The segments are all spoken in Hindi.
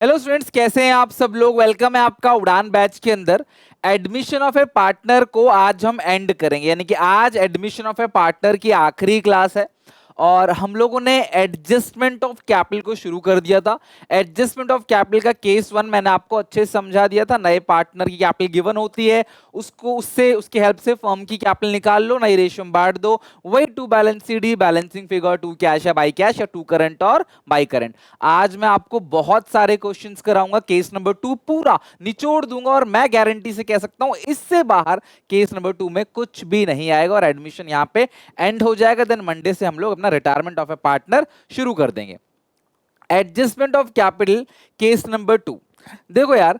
हेलो स्टूडेंट्स, कैसे हैं आप सब लोग। वेलकम है आपका उड़ान बैच के अंदर। एडमिशन ऑफ ए पार्टनर को आज हम एंड करेंगे, यानी कि आज एडमिशन ऑफ ए पार्टनर की आखिरी क्लास है और हम लोगों ने एडजस्टमेंट ऑफ कैपिटल को शुरू कर दिया था। एडजस्टमेंट ऑफ कैपिटल का केस वन मैंने आपको अच्छे से समझा दिया था। नए पार्टनर की कैपिटल गिवन होती है, उसको उससे उसकी हेल्प से फर्म की कैपिटल निकाल लो, नई रेशियो में बांट दो। वही to balance C D, balancing figure, to cash या बाई कैश या टू करंट और बाई करंट। आज मैं आपको बहुत सारे क्वेश्चंस कराऊंगा, केस नंबर 2 पूरा निचोड़ दूंगा और मैं गारंटी से कह सकता हूं इससे बाहर केस नंबर 2 में कुछ भी नहीं आएगा और एडमिशन यहां पे एंड हो जाएगा। देन मंडे से हम लोग अपना रिटायरमेंट ऑफ ए पार्टनर शुरू कर देंगे। Adjustment of capital case number 2। देखो यार,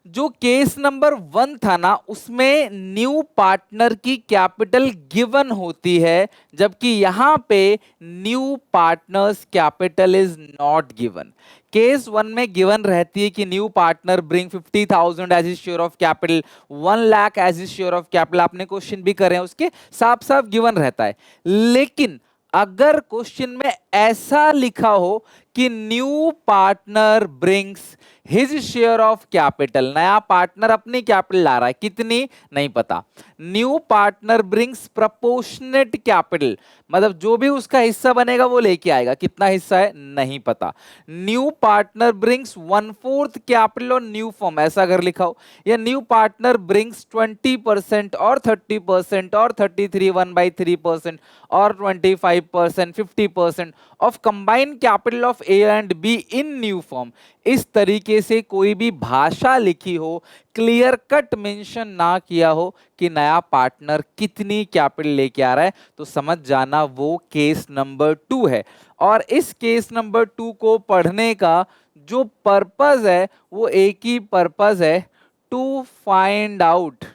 जो केस नंबर 1 था ना, उसमें न्यू पार्टनर की कैपिटल गिवन होती है, जबकि यहां पे new partners capital is not given. Case 1 में गिवन रहती है कि new partner bring 50,000 as his share of capital, 1 lakh as his share of capital. आपने क्वेश्चन भी करे हैं, उसके साफ साफ गिवन रहता है। लेकिन अगर क्वेश्चन में ऐसा लिखा हो कि new partner brings his share of capital, नया पार्टनर अपनी कैपिटल ला रहा है, कितनी नहीं पता। New partner brings proportionate capital, मतलब जो भी उसका हिस्सा बनेगा वो लेके आएगा, कितना हिस्सा है नहीं पता। न्यू पार्टनर ब्रिंग्स 1/4 कैपिटल और न्यू फॉर्म, ऐसा अगर लिखा हो, या न्यू पार्टनर ब्रिंग्स 20% और 30% और 33 1/3% और 25% 50% of combined capital of A and be in new form. इस तरीके से कोई भी भाषा लिखी हो, क्लियर कट मेंशन ना किया हो कि नया पार्टनर कितनी कैपिटल लेके आ रहा है, तो समझ जाना वो केस नंबर 2 है। और इस केस नंबर 2 को पढ़ने का जो पर्पस है वो एक ही पर्पस है, to find out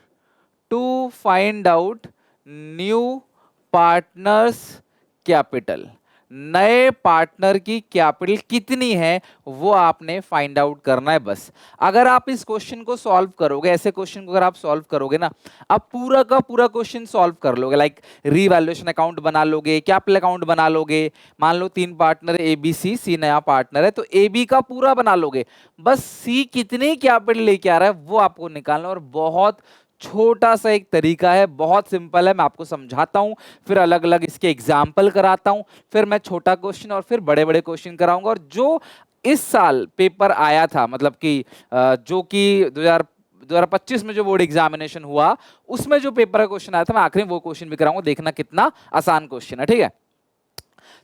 new partners capital. नए पार्टनर की कैपिटल कितनी है वो आपने फाइंड आउट करना है बस। अगर आप इस क्वेश्चन को सॉल्व करोगे, ऐसे क्वेश्चन को अगर आप सॉल्व करोगे ना, आप पूरा का पूरा क्वेश्चन सॉल्व कर लोगे। लाइक रीवैल्यूएशन अकाउंट बना लोगे, कैपिटल अकाउंट बना लोगे। मान लो 3 पार्टनर ए बी सी, सी नया पार्टनर है तो ए बी का पूरा बना लोगे। बस सी कितनी कैपिटल लेके आ रहा है वो आपको निकालना। और बहुत छोटा सा एक तरीका है, बहुत सिंपल है, मैं आपको समझाता हूं, फिर अलग अलग इसके एग्जाम्पल कराता हूं, फिर मैं छोटा क्वेश्चन और फिर बड़े बड़े क्वेश्चन कराऊंगा। और जो इस साल पेपर आया था, मतलब कि जो कि 2025 में जो बोर्ड एग्जामिनेशन हुआ, उसमें जो पेपर का क्वेश्चन आया था, मैं आखिरी वो क्वेश्चन भी कराऊंगा, देखना कितना आसान क्वेश्चन है, ठीक है।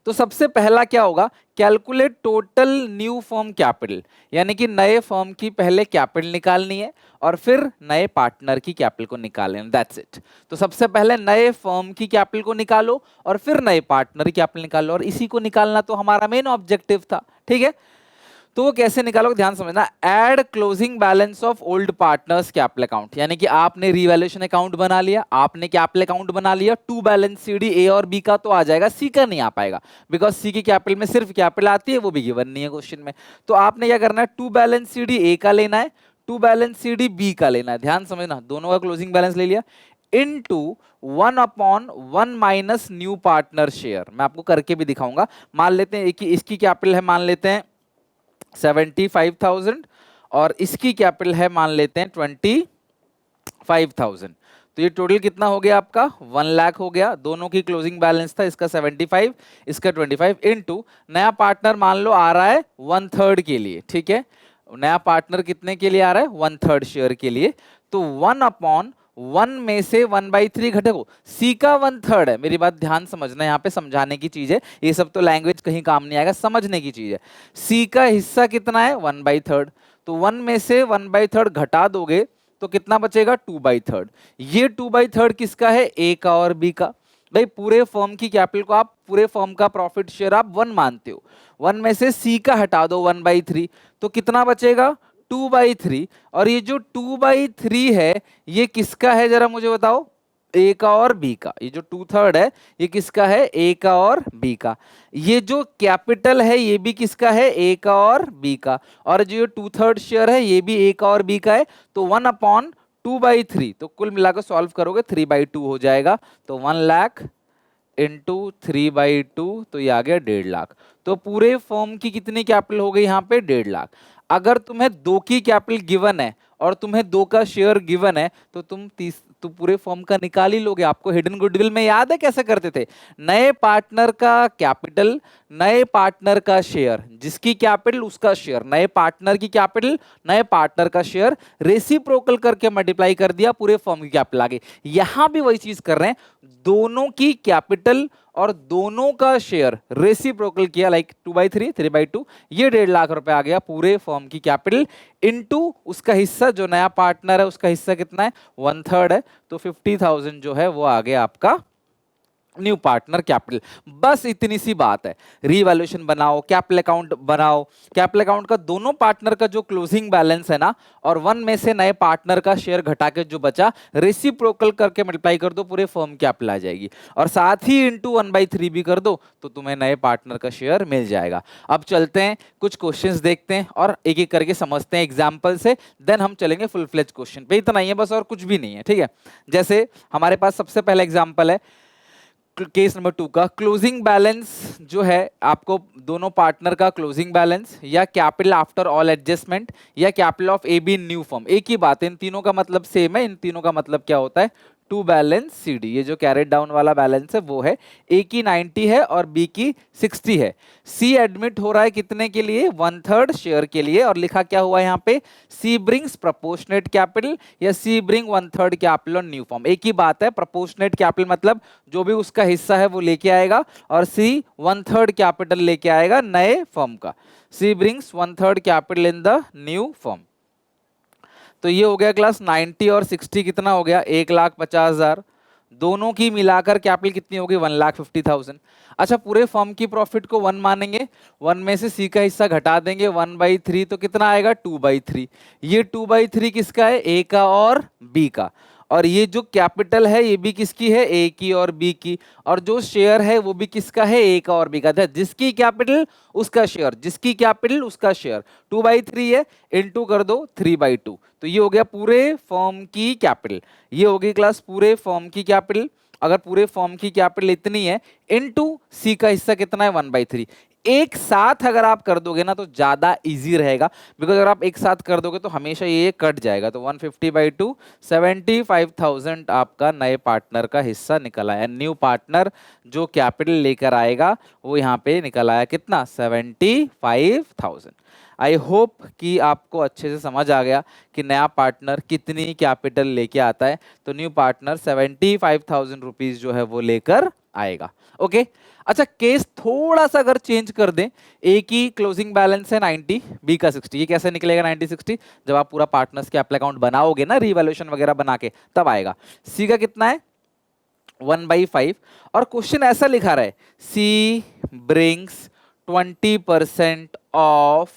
तो सबसे पहला क्या होगा, calculate total new firm capital, यानी कि नए फर्म की पहले कैपिटल निकालनी है और फिर नए पार्टनर की कैपिटल को निकालना है, दैट्स इट। तो सबसे पहले नए फर्म की कैपिटल को निकालो और फिर नए पार्टनर की कैपिटल निकालो, और इसी को निकालना तो हमारा मेन ऑब्जेक्टिव था, ठीक है। तो वो कैसे निकालोगे ध्यान समझना। Add closing balance of old partners capital account, यानी कि आपने रिवैल्यूएशन अकाउंट बना लिया, आपने कैपिटल अकाउंट बना लिया, टू बैलेंस सीडी ए और बी का तो आ जाएगा, सी का नहीं आ पाएगा, बिकॉज सी की कैपिटल में सिर्फ कैपिटल आती है, वो भी गिवन नहीं है क्वेश्चन में। तो आपने क्या करना है, टू बैलेंस सीडी ए का लेना है, टू बैलेंस सीडी बी का लेना है, ध्यान समझना, दोनों का क्लोजिंग बैलेंस ले लिया, into 1/1 minus new partner share. मैं आपको करके भी दिखाऊंगा। मान लेते हैं कि इसकी कैपिटल है, मान लेते हैं 75,000 और इसकी कैपिटल है मान लेते हैं 25,000। तो ये टोटल कितना हो गया आपका, 1 लाख हो गया। दोनों की क्लोजिंग बैलेंस था, इसका 75 इसका 25, इनटू नया पार्टनर मान लो आ रहा है 1/3 के लिए, ठीक है। नया पार्टनर कितने के लिए आ रहा है, 1/3 शेयर के लिए। तो 1/1 में से 1/3 घटेगा, सी का 1/3 है। मेरी बात ध्यान समझना, यहाँ पे समझाने की चीज है, ये सब तो लैंग्वेज कहीं काम नहीं आएगा, समझने की चीज है। सी का हिस्सा कितना है, 1/3। तो 1 में से 1/3 घटा दोगे तो कितना बचेगा, 2/3। ये 2/3 किसका है, ए का और बी का। भाई पूरे फर्म की कैपिटल को आप, पूरे फर्म का प्रॉफिट शेयर आप 1 मानते हो, 1 में से सी का हटा दो 1/3, तो कितना बचेगा, 2/3। और ये जो 2/3 है ये किसका है जरा मुझे बताओ, ए का और बी का। ये जो 2/3 है ये किसका है, ए का और बी का। ये जो कैपिटल है ये भी किसका है, ए का और बी का। और जो 2/3 शेयर है ये भी ए का और बी का है। तो 1/2/3, तो कुल मिलाकर सॉल्व करोगे 3/2 हो जाएगा। तो 1 लाख इंटू 3/2, तो ये आ गया 1.5 लाख। तो पूरे फर्म की कितनी कैपिटल हो गई यहाँ पे, 1.5 लाख। अगर तुम्हें 2 की कैपिटल गिवन है और तुम्हें 2 का शेयर गिवन है तो तो पूरे फॉर्म का निकाल ही लोगे। आपको हिडन गुडविल में याद है कैसे करते थे? नए पार्टनर का कैपिटल, नए पार्टनर का शेयर, जिसकी कैपिटल उसका शेयर, नए पार्टनर की कैपिटल, नए पार्टनर का शेयर, रेसिप्रोकल करके मल्टीप्लाई कर दिया, पूरे फॉर्म की कैपिटल आ गई। यहां भी वही चीज कर रहे हैं, दोनों की कैपिटल और दोनों का शेयर रेसिप्रोकल किया, लाइक 2/3, 3/2, ये 1.5 लाख रुपए आ गया पूरे फॉर्म की कैपिटल इनटू उसका हिस्सा, जो नया पार्टनर है उसका हिस्सा कितना है, 1/3 है, तो 50,000 जो है वो आ गया आपका न्यू पार्टनर कैपिटल। बस इतनी सी बात है। रीवैल्यूएशन बनाओ, कैपिटल अकाउंट बनाओ, कैपिटल अकाउंट का दोनों पार्टनर का जो क्लोजिंग बैलेंस है ना, और 1 में से नए पार्टनर का शेयर घटा के जो बचा, रेसिप्रोकल करके मल्टीप्लाई कर दो, पूरे फर्म कैपिटल आ जाएगी, और साथ ही इंटू 1/3 भी कर दो तो तुम्हें नए पार्टनर का शेयर मिल जाएगा। अब चलते हैं कुछ क्वेश्चंस देखते हैं और एक एक करके समझते हैं एग्जाम्पल से, देन हम चलेंगे फुल फ्लेज क्वेश्चन पे। इतना ही है बस, और कुछ भी नहीं है, ठीक है। जैसे हमारे पास सबसे पहला एग्जाम्पल है केस नंबर 2 का, क्लोजिंग बैलेंस जो है आपको दोनों पार्टनर का क्लोजिंग बैलेंस, या कैपिटल आफ्टर ऑल एडजस्टमेंट, या capital of A B new form, एक ही बात है, इन तीनों का मतलब सेम है। इन तीनों का मतलब क्या होता है, टू बैलेंस सी डी। ये जो कैरेट डाउन वाला बैलेंस है वो है, ए की 90 है और बी की 60 है। सी एडमिट हो रहा है कितने के लिए, 1/3 शेयर के लिए, और लिखा क्या हुआ है यहाँ पे, सी ब्रिंग्स प्रोपोर्शनेट कैपिटल या C bring 1/3 capital on new form, एक ही बात है। प्रोपोर्शनेट कैपिटल मतलब जो भी उसका हिस्सा है वो लेके आएगा, और सी 1/3 कैपिटल लेके आएगा नए फॉर्म का। C brings 1/3 capital in the new form. तो ये हो गया क्लास 90 और 60 कितना हो गया, 1,50,000। दोनों की मिलाकर कैपिटल कितनी होगी, 1,50,000। अच्छा, पूरे फॉर्म की प्रॉफिट को 1 मानेंगे, 1 में से सी का हिस्सा घटा देंगे, 1/3, तो कितना आएगा, 2/3। ये 2/3 किसका है, ए का और बी का, और ये जो कैपिटल है ये भी किसकी है, ए की और बी की, और जो शेयर है वो भी किसका है, ए का और बी का। जिसकी कैपिटल उसका शेयर, जिसकी कैपिटल उसका शेयर, 2/3 है, इनटू कर दो 3/2, तो ये हो गया पूरे फॉर्म की कैपिटल। ये होगी क्लास पूरे फॉर्म की कैपिटल। अगर पूरे फॉर्म की कैपिटल इतनी है, इनटू सी का हिस्सा कितना है, 1/3। एक साथ अगर आप कर दोगे ना तो ज्यादा इजी रहेगा, बिकॉज अगर आप एक साथ कर दोगे तो हमेशा ये कट जाएगा। तो 150/2, 75,000 आपका नए पार्टनर का हिस्सा निकल आया। न्यू पार्टनर जो कैपिटल लेकर आएगा वो यहाँ पे निकल आया कितना, 75,000। आई होप कि आपको अच्छे से समझ आ गया कि नया पार्टनर कितनी कैपिटल लेके आता है। तो न्यू पार्टनर 75,000 रुपीज जो है वो लेकर आएगा। ओके अच्छा, केस थोड़ा सा अगर चेंज कर दें, ए की क्लोजिंग बैलेंस है 90, बी का 60, ये कैसे निकलेगा 90-60, जब आप पूरा पार्टनर्स के कैपिटल अकाउंट बनाओगे ना, रीवैल्यूएशन वगैरह बना के, तब आएगा। सी का कितना है, 1/5, और क्वेश्चन ऐसा लिखा रहा है, सी ब्रिंग्स 20% ऑफ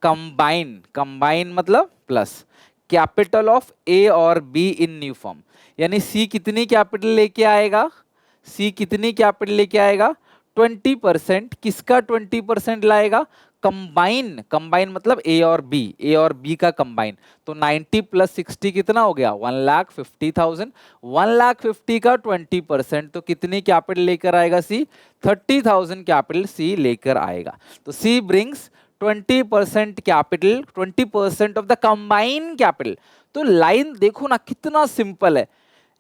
कंबाइन, कंबाइन मतलब प्लस, कैपिटल ऑफ ए और बी इन न्यू फॉर्म। यानी सी कितनी कैपिटल लेके आएगा, सी कितनी कैपिटल लेके आएगा, 20%। किसका 20% लाएगा, कंबाइन, कंबाइन मतलब ए और बी का कंबाइन। तो 90 + 60 कितना हो गया, 1,50,000। 1,50,000 का 20%, तो कितनी कैपिटल लेकर आएगा सी, 30,000 कैपिटल सी लेकर आएगा। तो C brings 20% capital, 20% of the combine capital. तो लाइन देखो ना कितना सिंपल है,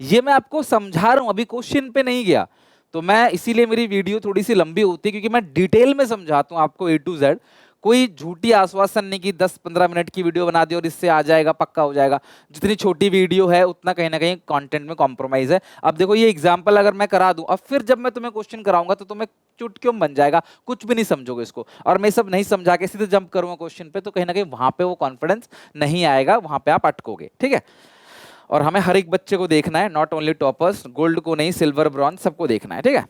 ये मैं आपको समझा रहा हूं, अभी क्वेश्चन पे नहीं गया। तो मैं इसीलिए मेरी वीडियो थोड़ी सी लंबी होती है, क्योंकि मैं डिटेल में समझाता हूं आपको A to Z। कोई झूठी आश्वासन नहीं कि 10-15 मिनट की वीडियो बना दी और इससे आ जाएगा, पक्का हो जाएगा। जितनी छोटी वीडियो है उतना कहीं ना कहीं कंटेंट में कॉम्प्रोमाइज है। अब देखो ये एग्जांपल अगर मैं करा दूं, अब फिर जब मैं तुम्हें क्वेश्चन कराऊंगा तो तुम्हें चुटकियों बन जाएगा, कुछ भी नहीं समझोगे इसको। और मैं सब नहीं समझा के सीधे जंप करूंगा क्वेश्चन पे, तो कहीं ना कहीं वहां पे वो कॉन्फिडेंस नहीं आएगा, वहां पे आप अटकोगे, ठीक है। और हमें हर एक बच्चे को देखना है, नॉट ओनली टॉपर्स, गोल्ड को नहीं, सिल्वर ब्रॉन्ज सबको देखना है, ठीक है।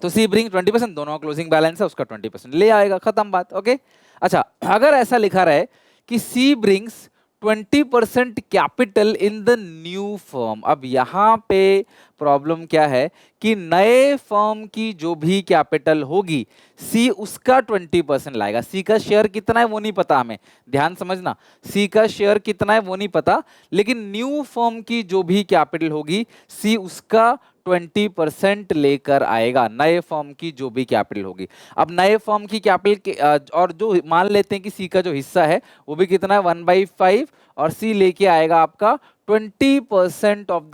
तो सी ब्रिंग 20%, दोनों क्लोजिंग बैलेंस है, उसका 20% ले आएगा, खत्म बात। ओके अच्छा, अगर ऐसा लिखा रहे कि C brings 20% capital in the new firm, अब यहां पे प्रॉब्लम क्या है कि नए फर्म की जो भी कैपिटल होगी सी उसका 20% लाएगा। सी का शेयर कितना है वो नहीं पता हमें, ध्यान समझना, सी का शेयर कितना है वो नहीं पता, लेकिन न्यू फर्म की जो भी कैपिटल होगी सी उसका 20% लेकर आएगा, नए फर्म की जो भी कैपिटल होगी। अब नए फर्म की कैपिटल और जो मान लेते हैं कि सी का जो हिस्सा है वो भी कितना है 1/5, और सी लेके आएगा आपका 20% of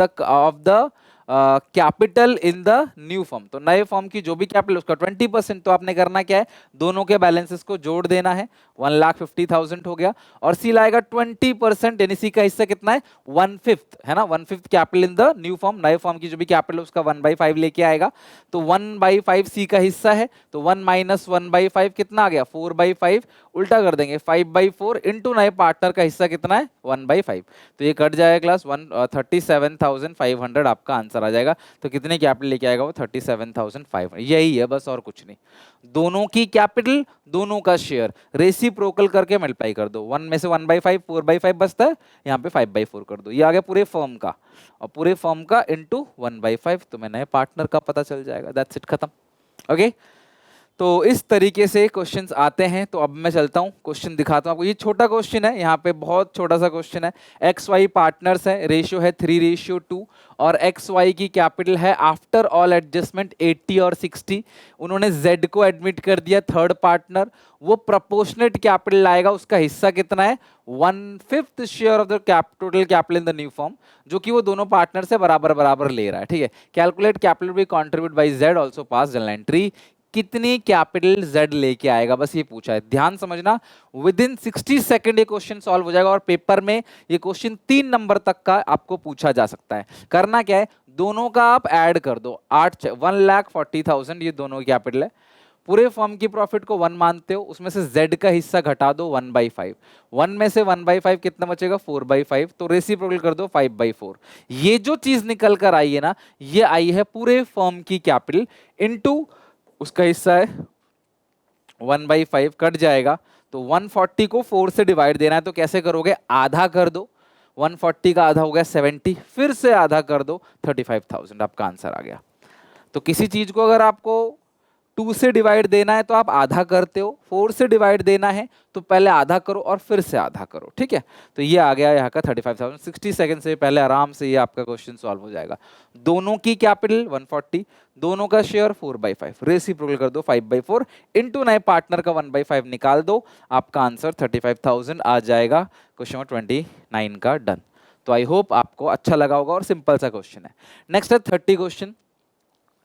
the capital in the new firm. तो नए फर्म की जो भी कैपिटल उसका 20%। तो आपने करना क्या है, दोनों के बैलेंसेस को जोड़ देना है, 1,50,000 हो गया, और सी लाएगा 20%, यानी सी का हिस्सा कितना है 1/5 है ना, 1/5 capital in the new firm. नए फर्म की जो भी कैपिटल है उसका 1/5 लेके आएगा। तो 1/5 सी का हिस्सा है, तो 1 - 1/5 कितना आ गया 4/5, उल्टा कर देंगे 5/4 इंटू नए पार्टनर का हिस्सा कितना है 1/5। तो ये कट जाएगा क्लास 37,500 आपका आंसर आ जाएगा। तो कितने कैपिटल लेके आएगा वो 37,500, यही है बस और कुछ नहीं। दोनों की कैपिटल दोनों का शेयर रेसिप्रोकल करके मल्टीप्लाई कर दो, 1 में से 1/5 4/5 बचता है, यहाँ पे 5/4 कर दो, ये आ गया पूरे फर्म का, और पूरे फर्म का इंटू 1/5, तो मैं नए पार्टनर का पता चल जाएगा, दैट्स इट, खत्म। ओके तो इस तरीके से क्वेश्चंस आते हैं। तो अब मैं चलता हूँ क्वेश्चन दिखाता हूँ आपको। ये छोटा क्वेश्चन है, यहाँ पे बहुत छोटा सा क्वेश्चन है। एक्स वाई पार्टनर्स है, रेशियो है 3:2, और एक्स वाई की कैपिटल है आफ्टर ऑल एडजस्टमेंट 80 और 60। उन्होंने जेड को एडमिट कर दिया थर्ड पार्टनर, वो प्रपोर्शनेट कैपिटल लाएगा, उसका हिस्सा कितना है 1/5 share of the total capital in the new form, जो कि वो दोनों पार्टनर से बराबर बराबर ले रहा है। ठीक है, calculate capital B contribute by Z, also pass journal entry. कितनी कैपिटल जेड लेके आएगा, बस ये पूछा है, ध्यान समझना। विद इन 60 सेकेंड ये क्वेश्चन सॉल्व हो जाएगा, और पेपर में ये क्वेश्चन 3 नंबर तक का आपको पूछा जा सकता है। करना क्या है, दोनों का आप ऐड कर दो, 1,40,000 ये दोनों कैपिटल है। पूरे फर्म की प्रॉफिट को 1 मानते हो, उसमें से जेड का हिस्सा घटा दो 1/5, 1 में से 1/5 कितना बचेगा 4/5, तो रेसिप्रोकल कर दो 5/4। ये जो चीज निकल कर आई है ना, ये आई है पूरे फर्म की कैपिटल इनटू उसका हिस्सा है 1/5, कट जाएगा। तो 140 को 4 से डिवाइड देना है, तो कैसे करोगे, आधा कर दो, 140 का आधा हो गया 70, फिर से आधा कर दो 35,000, आपका आंसर आ गया। तो किसी चीज को अगर आपको 2 से डिवाइड देना है तो आप आधा करते हो, 4 से डिवाइड देना है तो पहले आधा करो और फिर से आधा करो। ठीक है, तो ये आ गया यहाँ का 35,000। 60 सेकंड से पहले आराम से ये आपका क्वेश्चन सॉल्व हो जाएगा। दोनों की कैपिटल 140, दोनों का शेयर 4/5, रेसिप्रोकल कर दो 5/4 इंटू नए पार्टनर का 1/5 निकाल दो, आपका आंसर 35,000 आ जाएगा। क्वेश्चन नंबर 29 का डन। तो आई होप आपको अच्छा लगा होगा और सिंपल सा क्वेश्चन है। नेक्स्ट है 30 question.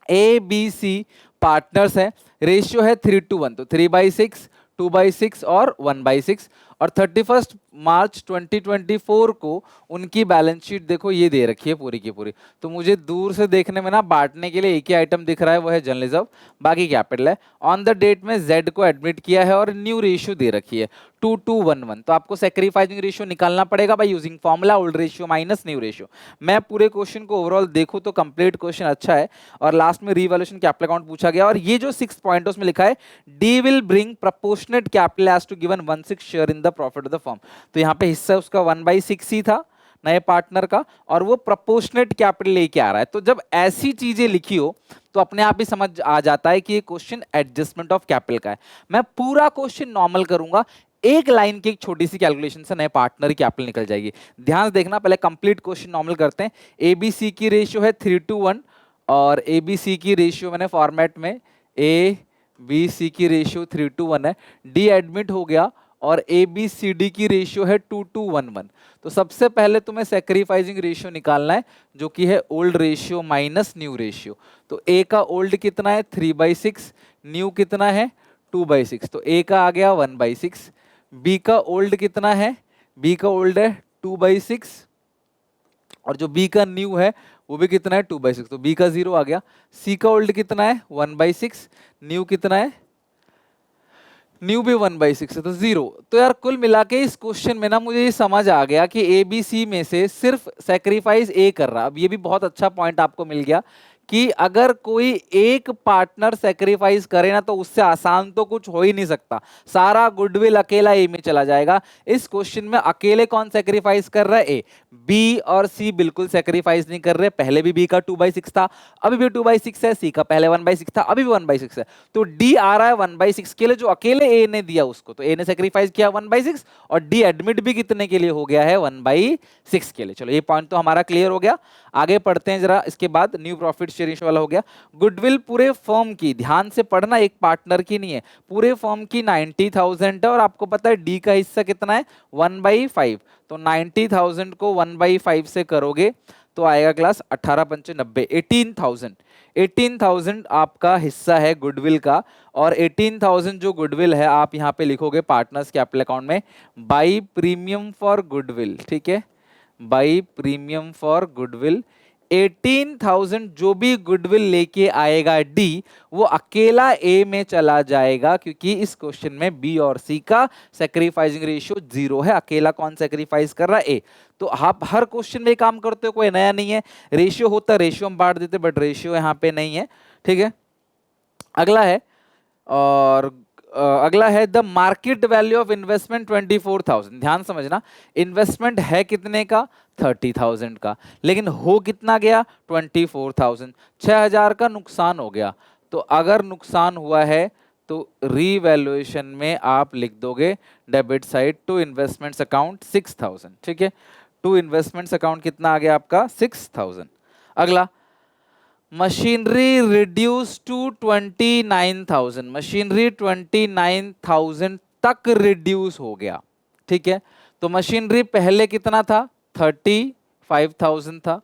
A B C partners है, रेशियो है 3:1, तो 3/6, 2/6 और 1/6। और 31 मार्च 2024 को उनकी बैलेंस शीट देखो ये दे रखी है पूरी की पूरी। तो मुझे दूर से देखने में ना बांटने के लिए एक ही आइटम दिख रहा है, वो है जनरल रिजर्व, बाकी कैपिटल है। ऑन द डेट में जेड को एडमिट किया है और न्यू रेशियो दे रखी है 2:1:1। तो आपको सैक्रिफाइसिंग रेशियो निकालना पड़ेगा by using formula old ratio minus new ratio. मैं पूरे क्वेश्चन को ओवरऑल देखूं तो कंप्लीट क्वेश्चन अच्छा है, और लास्ट में रीवैल्यूएशन कैपिटल अकाउंट पूछा गया, और ये जो 6 पॉइंट उसमें लिखा है D will bring proportionate capital as to given 1/6 share in the profit of the firm. तो यहाँ पे हिस्सा उसका 1/6 ही था नए पार्टनर का, और वो प्रपोर्शनेट कैपिटल लेके आ रहा है। तो जब ऐसी चीजें लिखी हो तो अपने आप ही समझ आ जाता है कि ये क्वेश्चन एडजस्टमेंट ऑफ कैपिटल का है। मैं पूरा क्वेश्चन नॉर्मल करूंगा, एक लाइन की एक छोटी सी कैलकुलेशन से नए पार्टनर की कैपिटल निकल जाएगी। ध्यान से देखना, पहले कंप्लीट क्वेश्चन नॉर्मल करते हैं। एबीसी की रेशियो है 3:1, और एबीसी की रेशियो मैंने फॉर्मेट में एबीसी की रेशियो 3:1 है, डी एडमिट हो गया, और ABCD की रेशियो है 2:1:1। तो सबसे पहले तुम्हें सैक्रिफाइसिंग रेशियो निकालना है, जो कि है old ratio minus new ratio. तो A का ओल्ड कितना है 3/6, न्यू कितना है 2/6, तो A का आ गया 1/6। B का ओल्ड कितना है, B का ओल्ड है 2/6, और जो B का न्यू है वो भी कितना है 2/6, तो B का 0 आ गया। C का ओल्ड कितना है 1/6, न्यू कितना है, न्यू भी 1/6 है, तो 0। तो यार कुल मिला के इस क्वेश्चन में ना मुझे ये समझ आ गया कि ABC में से सिर्फ सैक्रिफाइस A कर रहा। अब ये भी बहुत अच्छा पॉइंट आपको मिल गया कि अगर कोई एक पार्टनर सेक्रीफाइस करे ना तो उससे आसान तो कुछ हो ही नहीं सकता, सारा गुडविल अकेला ए में चला जाएगा। इस क्वेश्चन में अकेले कौन सेक्रीफाइस कर रहा है? ए। बी और सी बिल्कुल सेक्रीफाइस नहीं कर रहे, पहले भी बी का 2/6 था, अभी भी 2/6 है, सी का पहले 1/6 था, अभी भी 1/6 है, तो डी आ रहा है 1/6 के लिए, जो अकेले ए ने दिया उसको, तो ए ने सेक्रीफाइस किया 1/6, और डी एडमिट भी कितने के लिए हो गया है? 1/6 के लिए। चलो ये पॉइंट तो हमारा क्लियर हो गया। आगे पढ़ते हैं जरा, इसके बाद न्यू प्रॉफिट शेयरिंग वाला हो गया। गुडविल पूरे फर्म की, ध्यान से पढ़ना, एक पार्टनर की नहीं है, पूरे फर्म की 90,000 है, और आपको पता है डी का हिस्सा कितना है? 1/5। तो 90,000 को 1/5 से करोगे तो आएगा क्लास 18 पंचे 90, 18,000। 18,000 आपका हिस्सा है गुडविल का, और 18,000 जो गुडविल है आप यहाँ पे लिखोगे पार्टनर्स कैपिटल अकाउंट में बाई प्रीमियम फॉर गुडविल, ठीक है, बाई प्रीमियम फॉर गुडविल। 18,000 जो भी गुडविल लेके आएगा डी, वो अकेला ए में चला जाएगा, क्योंकि इस क्वेश्चन में बी और सी का सेक्रीफाइसिंग रेशियो 0 है। अकेला कौन सेक्रीफाइस कर रहा है? ए। तो आप हर क्वेश्चन में काम करते हो, कोई नया नहीं है, रेशियो होता रेशियो हम बांट देते, बट रेशियो यहाँ पे नहीं है, ठीक है। अगला है, और अगला है the market value of investment 24,000। ध्यान समझना, इन्वेस्टमेंट है कितने का? 30,000 का, लेकिन हो कितना गया? 24,000। 6,000 का नुकसान हो गया। तो अगर नुकसान हुआ है तो रीवैल्यूएशन में आप लिख दोगे debit side to investments account 6,000, ठीक है। टू इन्वेस्टमेंट्स अकाउंट कितना आ गया आपका? 6,000। अगला, मशीनरी रिड्यूस टू 29,000, मशीनरी 29,000 तक रिड्यूस हो गया, ठीक है। तो मशीनरी पहले कितना था? 35,000 था,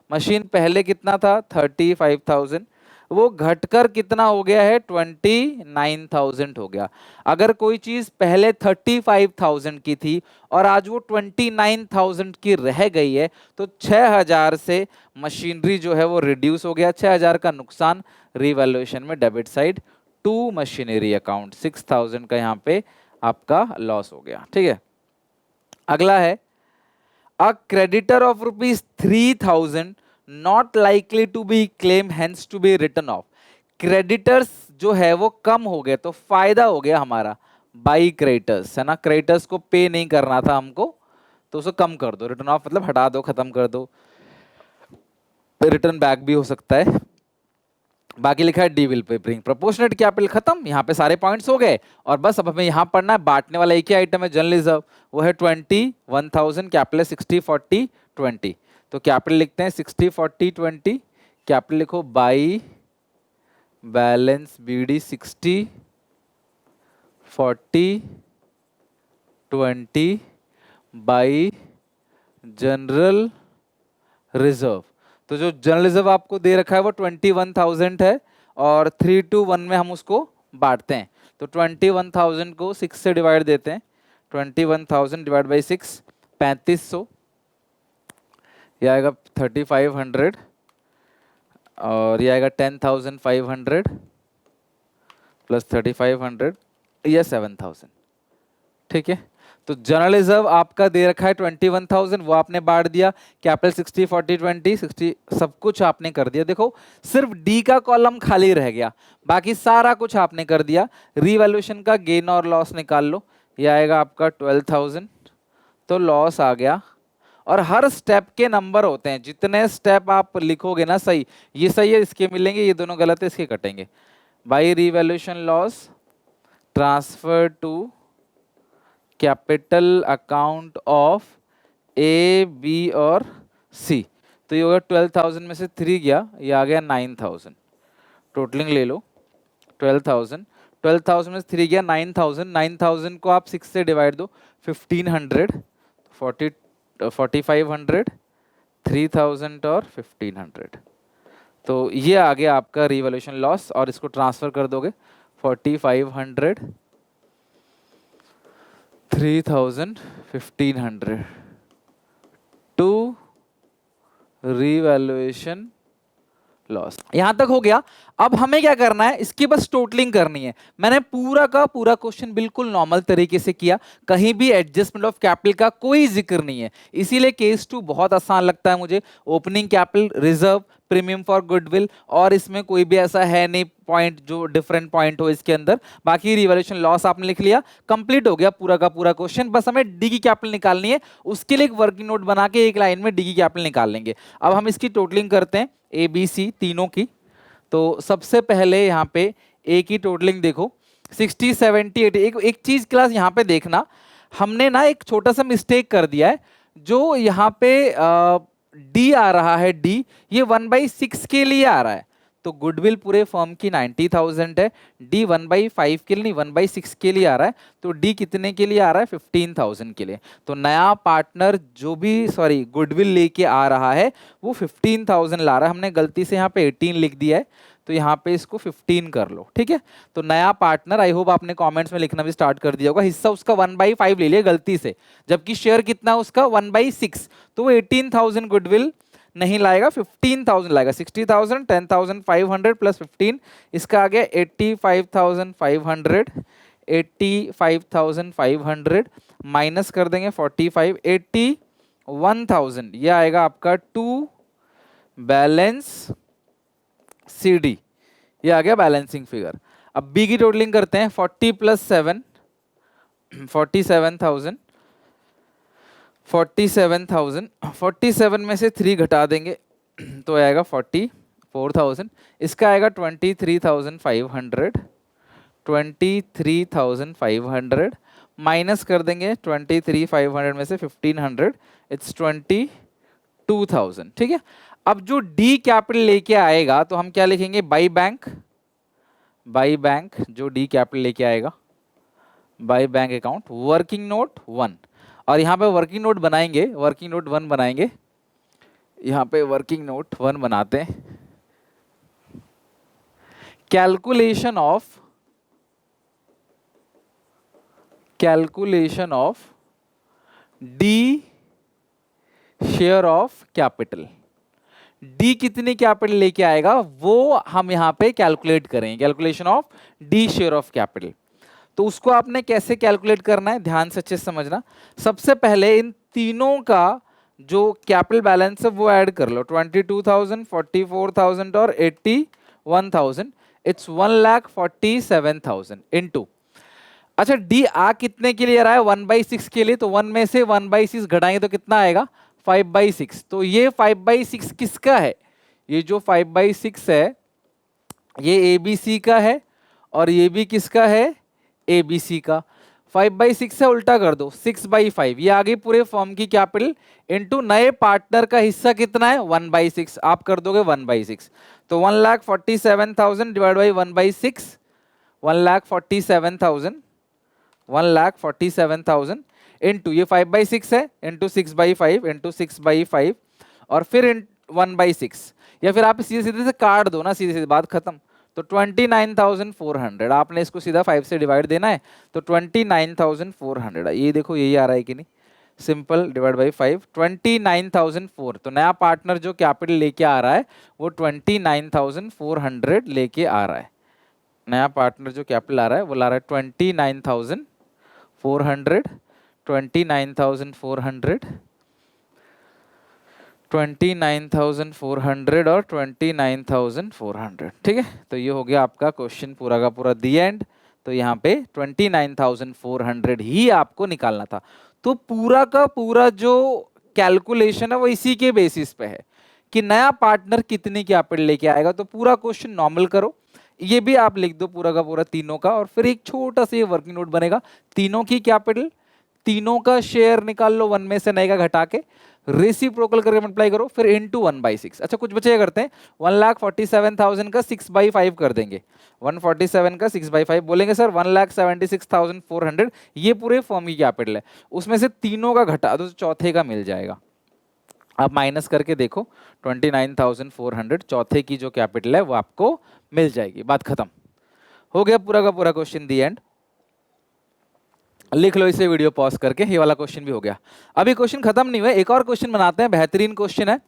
मशीन पहले कितना था? 35,000, वो घटकर कितना हो गया है? 29,000 हो गया। अगर कोई चीज पहले 35,000 की थी और आज वो 29,000 की रह गई है, तो 6,000 से मशीनरी जो है वो रिड्यूस हो गया, 6,000 का नुकसान, रिवैल्यूएशन में debit side to machinery account, 6,000 का यहाँ पे आपका लॉस हो गया, ठीक है। अगला है, a creditor of ₹3,000 not likely to be claim hence to be written off. Creditors जो है वो कम हो गए, तो फायदा हो गया हमारा बाई क्रेडिटर्स, है ना। क्रेडिटर्स को पे नहीं करना था हमको, तो उसको कम कर दो, रिटर्न ऑफ मतलब हटा दो, खत्म कर दो, रिटर्न बैक भी हो सकता है। बाकी लिखा है D will pay bring proportionate capital, खत्म। यहाँ पे सारे पॉइंट्स हो गए, और बस अब हमें यहाँ पढ़ना है बांटने वाला एक ही आइटम है जनरल रिजर्व, वो है 21,000, कैपिटल 60/40/20। तो कैपिटल लिखते हैं 60/40/20, कैपिटल लिखो by balance B D 60/40/20 by general reserve. तो जो जनरल रिजर्व आपको दे रखा है वो 21,000 है, और 3 to 1 में हम उसको बांटते हैं। तो 21,000 को 6 से डिवाइड देते हैं, 21,000 डिवाइड बाई 6 3500, यह आएगा 3,500, और यह आएगा 10,500 प्लस 3,500, यह 7,000, ठीक है। तो जनरल रिजर्व आपका दे रखा है 21,000, वो आपने बांट दिया, कैपिटल 60/40/20, 60 सब कुछ आपने कर दिया। देखो सिर्फ डी का कॉलम खाली रह गया, बाकी सारा कुछ आपने कर दिया। रीवैल्यूएशन का गेन और लॉस निकाल लो, ये आएगा आपका 12,000, तो लॉस आ गया। और हर स्टेप के नंबर होते हैं, जितने स्टेप आप लिखोगे ना सही, ये सही है इसके मिलेंगे, ये दोनों गलत है इसके कटेंगे। By revaluation loss transfer to capital account of A B और सी, तो ये होगा 12,000 में से 3 गया, ये आ गया 9,000। टोटलिंग ले लो 12,000 में से 3 गया 9,000, 9,000 को आप 6 से डिवाइड दो, 1,500 4,500 3,000 और 1,500, तो ये आ गया आपका रिवॉल्यूशन लॉस। और इसको ट्रांसफर कर दोगे 4,500 3,000 1,500 टू रिवैल्यूएशन लॉस। यहां तक हो गया। अब हमें क्या करना है, इसकी बस टोटलिंग करनी है। मैंने पूरा का पूरा क्वेश्चन बिल्कुल नॉर्मल तरीके से किया, कहीं भी एडजस्टमेंट ऑफ कैपिटल का कोई जिक्र नहीं है, इसीलिए केस 2 बहुत आसान लगता है मुझे। Opening capital, reserve, premium for goodwill, और इसमें कोई भी ऐसा है नहीं पॉइंट जो डिफरेंट पॉइंट हो इसके अंदर। बाकी रिवैल्यूएशन लॉस आपने लिख लिया, कंप्लीट हो गया पूरा का पूरा क्वेश्चन। बस हमें डी की कैपिटल निकालनी है, उसके लिए एक वर्किंग नोट बना के एक लाइन में डी की कैपिटल निकाल लेंगे। अब हम इसकी टोटलिंग करते हैं, ए बी सी तीनों की। तो सबसे पहले यहाँ पे ए की टोटलिंग देखो, 60 70 80। एक चीज क्लास यहाँ पे देखना, हमने ना एक छोटा सा मिस्टेक कर दिया है। जो यहाँ पे डी आ रहा है, डी ये 1/6 के लिए आ रहा है। तो गुडविल पूरे फर्म की 90,000 है, डी 1/5 के लिए नहीं 1/6 के लिए आ रहा है। तो डी कितने के लिए आ रहा है, 15,000 के लिए। तो नया पार्टनर जो भी गुडविल लेके आ रहा है वो 15,000 ला रहा है। हमने गलती से यहाँ पे 18 लिख दिया है, तो यहाँ पे इसको 15 कर लो, ठीक है। तो नया पार्टनर, आई होप आपने कमेंट्स में लिखना भी स्टार्ट कर दिया होगा, हिस्सा उसका 1/5 ले लिया गलती से, जबकि शेयर कितना उसका 1/6। तो वो 18,000 गुडविल नहीं लाएगा, 15,000 लाएगा। 60,000 10,500 प्लस 15, इसका आ गया 85,500। 85,500 माइनस कर देंगे 45, 81,000 ये आएगा आपका टू बैलेंस CD, ये आ गया बैलेंसिंग फिगर। अब बी की टोटलिंग करते हैं, 40 + 7 47,000। 47,000, 47 में से 3 घटा देंगे तो आएगा 44,000। इसका आएगा 23,500। 23,500 माइनस कर देंगे 23,500 में से 1,500, इट्स 22,000, ठीक है। अब जो डी कैपिटल लेके आएगा तो हम क्या लिखेंगे, बाई बैंक। बाई बैंक जो डी कैपिटल लेके आएगा, by bank account, working note 1। और यहाँ पे वर्किंग नोट बनाएंगे, वर्किंग नोट 1 बनाएंगे। यहाँ पे वर्किंग नोट 1 बनाते हैं। Calculation of D share of capital. D कितनी कैपिटल लेके आएगा वो हम यहाँ पे कैलकुलेट करेंगे, calculation of D share of capital. तो उसको आपने कैसे कैलकुलेट करना है, ध्यान से अच्छे से समझना। सबसे पहले इन तीनों का जो कैपिटल बैलेंस है वो ऐड कर लो, 22,000, 44,000 और 81,000, इट्स 1,47,000 इनटू। अच्छा डी आ कितने के लिए आ रहा है, 1/6 के लिए। तो 1 में से 1/6 घटाएंगे तो कितना आएगा, 5/6। तो ये 5/6 किसका है, ये जो 5/6 है ये ABC का है, और ये भी किसका है, ABC का। 5/6 से उल्टा कर दो, 6/5। ये आ गई पूरे फर्म की कैपिटल इनटू नए पार्टनर का हिस्सा कितना है, 1/6। आप कर दोगे 1/6, तो 1,47,000 डिवाइड बाई 1/6, 1,47,000। 1,47,000 इंटू ये 5/6 है, इंटू 6/5, इंटू 6/5, और फिर 1/6। या फिर आप सीधे सीधे से काट दो ना, सीधे सीधे बात खत्म। तो 29,400 आपने इसको सीधा 5 से डिवाइड देना है, तो 29,400। ये देखो यही आ रहा है कि नहीं, सिंपल डिवाइड बाई 5, 29,400। तो नया पार्टनर जो कैपिटल लेके आ रहा है वो 29,400 लेके आ रहा है। नया पार्टनर जो कैपिटल आ रहा है वो ला रहा है 29,400, 29,400, 29,400 और 29,400, ठीक है। तो ये हो गया आपका क्वेश्चन पूरा का पूरा दी एंड। तो यहाँ पे 29,400 ही आपको निकालना था। तो पूरा का पूरा जो कैलकुलेशन है वो इसी के बेसिस पे है कि नया पार्टनर कितनी कैपिटल लेके आएगा। तो पूरा क्वेश्चन नॉर्मल करो, ये भी आप लिख दो पूरा का पूरा तीनों का, और फिर एक छोटा सा ये वर्किंग नोट बनेगा, तीनों की कैपिटल, तीनों का शेयर निकाल लो 1 में से नए का घटा के, रेसिप्रोकल करके मल्टीप्लाई करो, फिर इनटू 1/6। अच्छा कुछ बचे करते हैं, 1,47,000 का 6/5 कर देंगे, 147 का 6/5 बोलेंगे सर 1,76,400। ये पूरे फर्म की कैपिटल है, उसमें से तीनों का घटा दो तो चौथे का मिल जाएगा। आप माइनस करके देखो 29,400 चौथे की जो कैपिटल है वो आपको मिल जाएगी, बात खत्म। हो गया पूरा का पूरा क्वेश्चन दी एंड। लिख लो इसे वीडियो पॉज करके, ये वाला क्वेश्चन भी हो गया। अभी क्वेश्चन खत्म नहीं हुआ, एक और क्वेश्चन बनाते हैं, बेहतरीन क्वेश्चन है।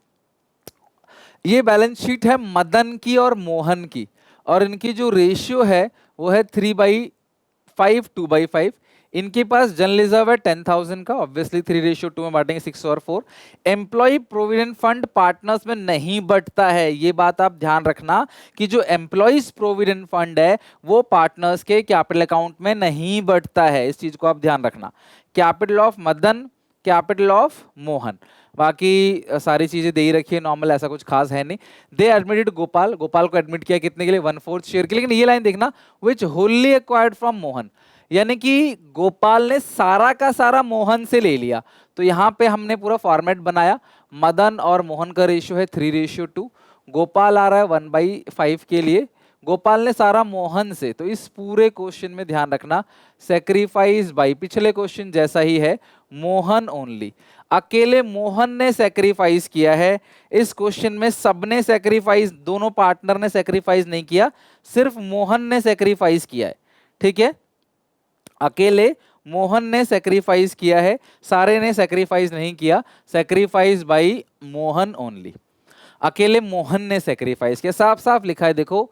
ये बैलेंस शीट है मदन की और मोहन की, और इनकी जो रेशियो है वो है 3/5 2/5। इनके पास जनरल रिजर्व है 10,000 का, ऑब्वियसली 3:2 में बांटेंगे 6 और 4। एम्प्लॉय प्रोविडेंट फंड पार्टनर्स में नहीं बंटता है, ये बात आप ध्यान रखना कि जो एम्प्लॉयज प्रोविडेंट फंड है वो पार्टनर्स के कैपिटल अकाउंट में नहीं बंटता है, इस चीज को आप ध्यान रखना। Capital of Madan, capital of Mohan, बाकी सारी चीजें दे ही रखी है नॉर्मल, ऐसा कुछ खास है नहीं। दे एडमिटेड गोपाल, गोपाल को एडमिट किया कितने के लिए, 1/4 शेयर के लिए। लेकिन ये लाइन देखना, विच होली एक्वायर्ड फ्रॉम मोहन, यानी कि गोपाल ने सारा का सारा मोहन से ले लिया। तो यहाँ पे हमने पूरा फॉर्मेट बनाया, मदन और मोहन का रेशियो है 3:2, गोपाल आ रहा है 1/5 के लिए, गोपाल ने सारा मोहन से। तो इस पूरे क्वेश्चन में ध्यान रखना सेक्रीफाइस बाई, पिछले क्वेश्चन जैसा ही है, मोहन ओनली, अकेले मोहन ने सेक्रीफाइस किया है। इस क्वेश्चन में सबने सेक्रीफाइस, दोनों पार्टनर ने सेक्रीफाइस नहीं किया, सिर्फ मोहन ने सेक्रीफाइस किया है, ठीक है। अकेले मोहन ने सेक्रीफाइस किया है, सारे ने सेक्रीफाइस नहीं किया, सेक्रीफाइस बाई मोहन ओनली, अकेले मोहन ने सेक्रीफाइस किया। साफ साफ लिखा है देखो,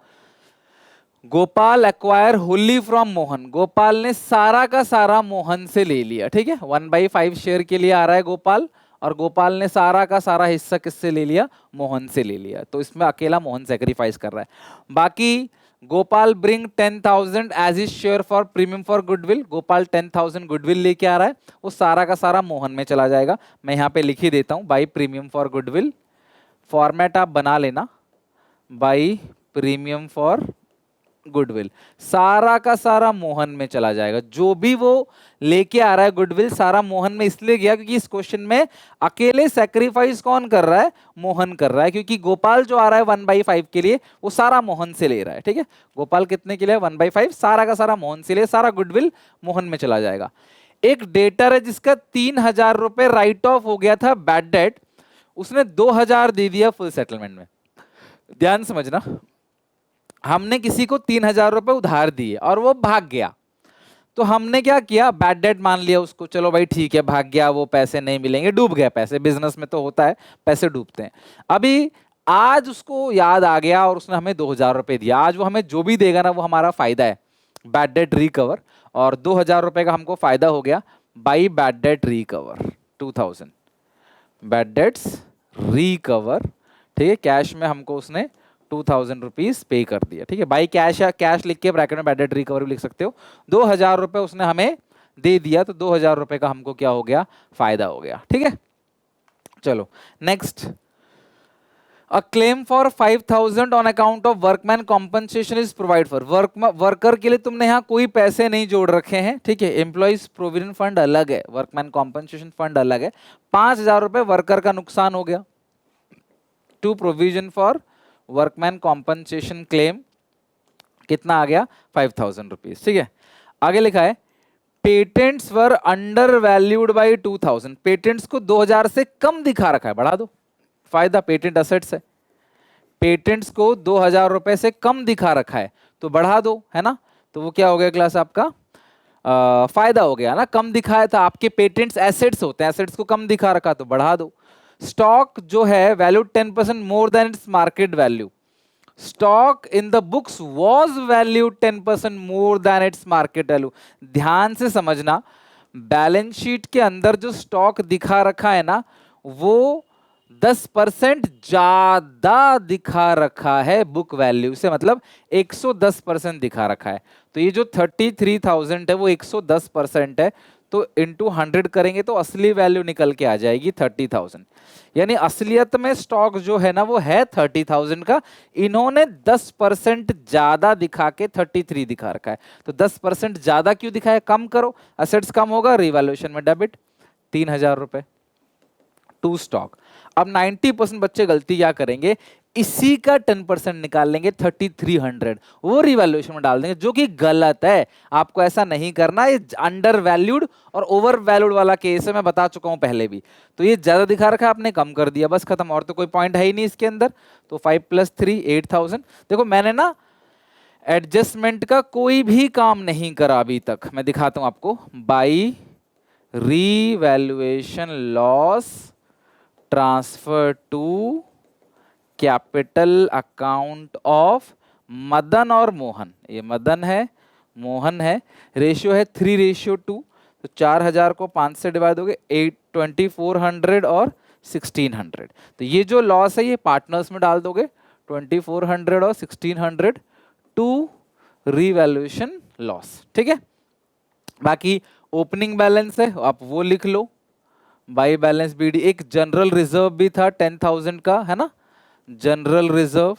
गोपाल एक्वायर होली फ्रॉम मोहन, गोपाल ने सारा का सारा मोहन से ले लिया, ठीक है। 1/5 शेयर के लिए आ रहा है गोपाल, और गोपाल ने सारा का सारा हिस्सा किससे ले लिया, मोहन से ले लिया। तो इसमें अकेला मोहन सेक्रीफाइस कर रहा है। बाकी Gopal bring 10,000 as his share for premium for goodwill, Gopal 10,000 goodwill लेके आ रहा है, वो सारा का सारा मोहन में चला जाएगा। मैं यहाँ पे लिख ही देता हूँ, by premium for goodwill, format आप बना लेना, बाई प्रीमियम फॉर गुडविल, सारा का सारा मोहन में चला जाएगा। जो भी वो लेके आ रहा है गुडविल, सारा मोहन में इसलिए गया क्योंकि इस क्वेश्चन में अकेले सैक्रिफाइस कौन कर रहा है, मोहन कर रहा है, क्योंकि गोपाल जो आ रहा है 1/5 के लिए वो सारा मोहन से ले रहा है, ठीक है। गोपाल कितने के लिए, 1/5, सारा का सारा मोहन से ले, सारा गुडविल मोहन में चला जाएगा। एक डेटर है जिसका 3,000 रुपए राइट ऑफ हो गया था बैड डेट, उसने 2,000 दे दिया फुल सेटलमेंट में। ध्यान समझना, हमने किसी को 3,000 रुपए उधार दिए और वो भाग गया, तो हमने क्या किया, बैड डेट मान लिया उसको, चलो भाई ठीक है भाग गया, वो पैसे नहीं मिलेंगे, डूब गए पैसे, बिजनेस में तो होता है पैसे डूबते हैं। अभी आज उसको याद आ गया और उसने हमें 2,000 रुपए दिया, आज वो हमें जो भी देगा ना वो हमारा फायदा है, बैड डेट रिकवर, और 2,000 रुपए का हमको फायदा हो गया by bad debt recover, 2,000 bad debts recover, ठीक है। कैश में हमको उसने 2,000 रुपीज पे कर दिया, ठीक है। बाई कैश या कैश लिख के ब्रैकेट में बैड डेट रिकवर भी लिख सकते हो। 2,000 रुपए उसने हमें दे दिया, तो 2,000 रुपए का हमको क्या हो गया, फायदा हो गया, ठीक है। चलो next, a claim for 5,000 on account of workman compensation is provide for, worker के लिए तुमने यहाँ कोई पैसे नहीं जोड़ रखे हैं, ठीक है। एम्प्लॉइज प्रोविडेंट फंड अलग है, वर्कमैन कॉम्पनसेशन फंड अलग है। 5,000 रुपए वर्कर का नुकसान हो गया, to provision for workman compensation claim, कितना आ गया, 5,000 रुपीज, ठीक है। आगे लिखा है patents were under valued by 2,000, patents को 2,000 से कम दिखा रखा है, बढ़ा दो, फायदा पेटेंट असेट्स है, पेटेंट्स को 2,000 रुपए से कम दिखा रखा है तो बढ़ा दो, है ना। तो वो क्या हो गया क्लास आपका, फायदा हो गया ना, कम दिखाया था, आपके पेटेंट्स एसेट्स होते हैं, एसेट्स को कम दिखा रखा तो बढ़ा दो। स्टॉक जो है valued 10% more than its market value, stock in the books was valued 10% more than its market value. ध्यान से समझना, बैलेंस शीट के अंदर जो स्टॉक दिखा रखा है ना वो 10% ज्यादा दिखा रखा है बुक वैल्यू से, मतलब 110% दिखा रखा है। तो ये जो 33,000 है वो 110% है, तो इंटू 100 करेंगे तो असली वैल्यू निकल के आ जाएगी 30,000। यानी असलियत में स्टॉक जो है ना वो है 30,000 का, इन्होंने 10% ज्यादा दिखा के 33 दिखा रखा है। तो 10% ज्यादा क्यों दिखाया, कम करो, असेट्स कम होगा, रिवैल्यूएशन में डेबिट, 3,000 रुपए टू स्टॉक। अब 90% बच्चे गलती क्या करेंगे, इसी का 10% निकाल लेंगे 3,300, वो रिवैल्यूएशन में डाल देंगे, जो कि गलत है। आपको ऐसा नहीं करना, ये अंडर वैल्यूड और ओवर वैल्यूड वाला केस है, मैं बता चुका हूं पहले भी। तो ये ज्यादा दिखा रखा, आपने कम कर दिया, बस खत्म, और तो कोई पॉइंट है ही नहीं इसके अंदर। तो 5 + 3 8,000। देखो मैंने ना एडजस्टमेंट का कोई भी काम नहीं करा अभी तक, मैं दिखाता हूं आपको, by revaluation loss transfer to capital account of Madan और मोहन, ये मदन है मोहन है, रेशियो है 3:2, तो 4000 को 5 से डिवाइड हो गए 2400 और 1600। तो ये जो लॉस है ये पार्टनर्स में डाल दोगे 2400 और 1600 टू रीवैल्यूएशन लॉस, ठीक है। बाकी ओपनिंग बैलेंस है आप वो लिख लो, बाई बैलेंस बीडी। एक जनरल रिजर्व भी था 10,000 का, है ना, जनरल रिजर्व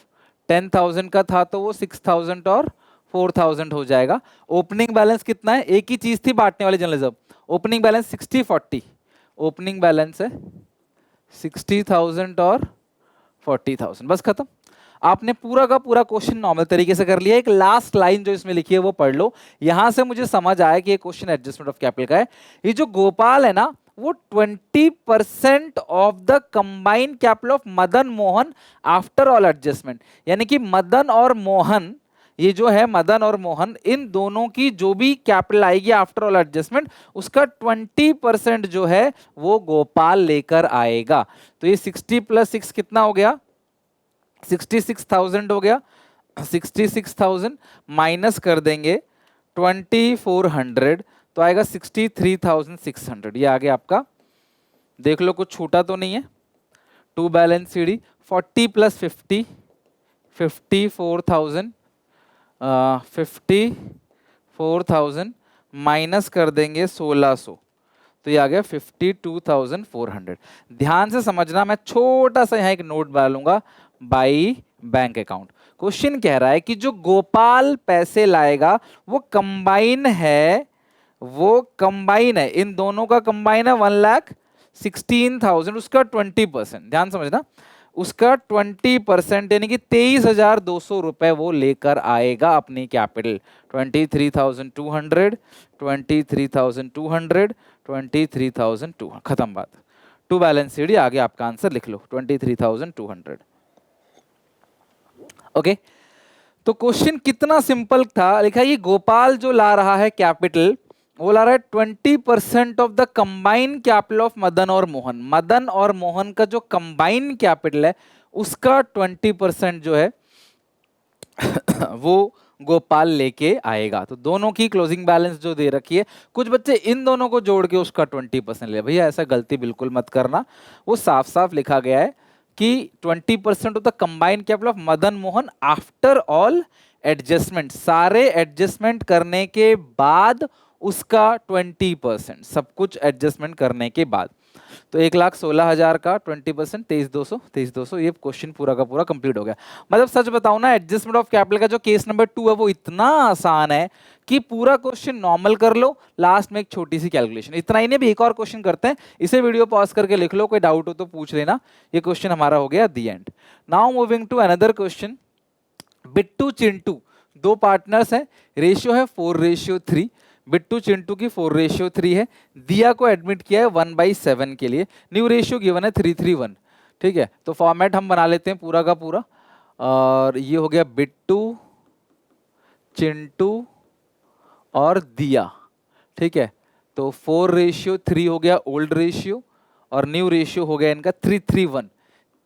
10,000 का था तो वो 6,000 और 4,000 हो जाएगा। ओपनिंग बैलेंस कितना है, एक ही चीज थी बांटने वाली general reserve, opening balance 60-40, opening balance है 60,000 और 40,000, बस खत्म। आपने पूरा का पूरा क्वेश्चन नॉर्मल तरीके से कर लिया। एक लास्ट लाइन जो इसमें लिखी है वो पढ़ लो, यहां से मुझे समझ आया कि ये क्वेश्चन एडजस्टमेंट ऑफ कैपिटल का है। ये जो गोपाल है ना वो 20% of the combined capital of Madan Mohan after all adjustment, यानी कि मदन और मोहन, ये जो है मदन और मोहन, इन दोनों की जो भी कैपिटल आएगी आफ्टर ऑल एडजस्टमेंट उसका 20% जो है वो गोपाल लेकर आएगा। तो ये 60 + 6 कितना हो गया, 66,000 हो गया। 66,000 माइनस कर देंगे 2400 तो आएगा 63,600, ये आ गया आपका। देख लो कुछ छूटा तो नहीं है। टू बैलेंस सीडी 40 + 50 54,000, 54,000 माइनस कर देंगे 1600 तो ये आ गया 52,400। ध्यान से समझना, मैं छोटा सा यहाँ एक नोट डालूंगा, बाई बैंक अकाउंट। क्वेश्चन कह रहा है कि जो गोपाल पैसे लाएगा वो कंबाइन है, वो कंबाइन है, इन दोनों का कंबाइन है 1,16,000, उसका 20%, ध्यान समझना, उसका 20% यानी कि 23,200 रुपए वो लेकर आएगा अपनी कैपिटल। 23,200, 23,200, 23,200, खत्म बात। टू बैलेंस सीडी आगे आपका आंसर लिख लो 23,200। ओके, तो क्वेश्चन कितना सिंपल था, लिखा ये गोपाल जो ला रहा है कैपिटल वो ला रहा है 20% of the combine capital of Madan और मोहन। मदन और मोहन का जो कंबाइन कैपिटल है उसका 20% जो है वो गोपाल लेके आएगा। तो दोनों की क्लोजिंग बैलेंस जो दे रखी है, कुछ बच्चे इन दोनों को जोड़ के उसका 20% ले, भैया ऐसा गलती बिल्कुल मत करना, वो साफ साफ लिखा गया है कि 20% of the combined capital of Madan Mohan after all adjustment, सारे एडजस्टमेंट करने के बाद उसका 20%, सब कुछ एडजस्टमेंट करने के बाद। तो 1,16,000 का 20% 23,200, 23,200, ये क्वेश्चन पूरा का पूरा कंप्लीट हो गया। मतलब सच बताऊं ना, एडजस्टमेंट ऑफ कैपिटल का जो केस नंबर 2 है वो इतना आसान है कि पूरा क्वेश्चन नॉर्मल कर लो, लास्ट में एक छोटी सी कैलकुलेशन, इतना ही नहीं। भी एक और क्वेश्चन करते हैं, इसे वीडियो पॉज करके लिख लो, कोई डाउट हो तो पूछ लेना। ये क्वेश्चन हमारा हो गया the end. Now moving to another question. Bittu Chintu दो पार्टनर्स हैं, रेशियो है 4:3, बिट्टू चिंटू की 4:3 है, दिया को एडमिट किया है 1/7 के लिए, न्यू रेशियो गिवन है 3:1। ठीक है, तो फॉर्मेट हम बना लेते हैं पूरा का पूरा, और ये हो गया बिट्टू चिंटू और दिया। ठीक है, तो 4:3 हो गया ओल्ड रेशियो और न्यू रेशियो हो गया इनका 3:1,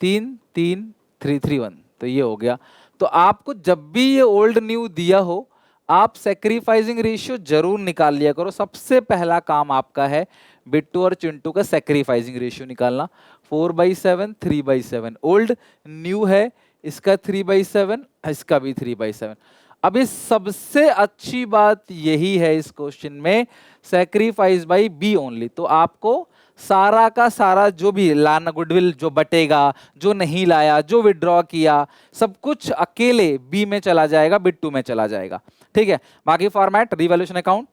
3:3 तो ये हो गया। तो आपको जब भी ये ओल्ड न्यू दिया हो आप सेक्रीफाइसिंग रेशियो जरूर निकाल लिया करो। सबसे पहला काम आपका है बिट्टू और चिंटू का सेक्रीफाइसिंग रेशियो निकालना। 4/7, 3/7, ओल्ड न्यू है, इसका 3/7, इसका भी 3/7। अब इस सबसे अच्छी बात यही है इस क्वेश्चन में, सेक्रीफाइस बाई बी ओनली। तो आपको सारा का सारा जो भी लाना, गुडविल जो बटेगा, जो नहीं लाया, जो विड्रॉ किया, सब कुछ अकेले बी में चला जाएगा, बिट्टू में चला जाएगा। ठीक है, बाकी format revaluation account,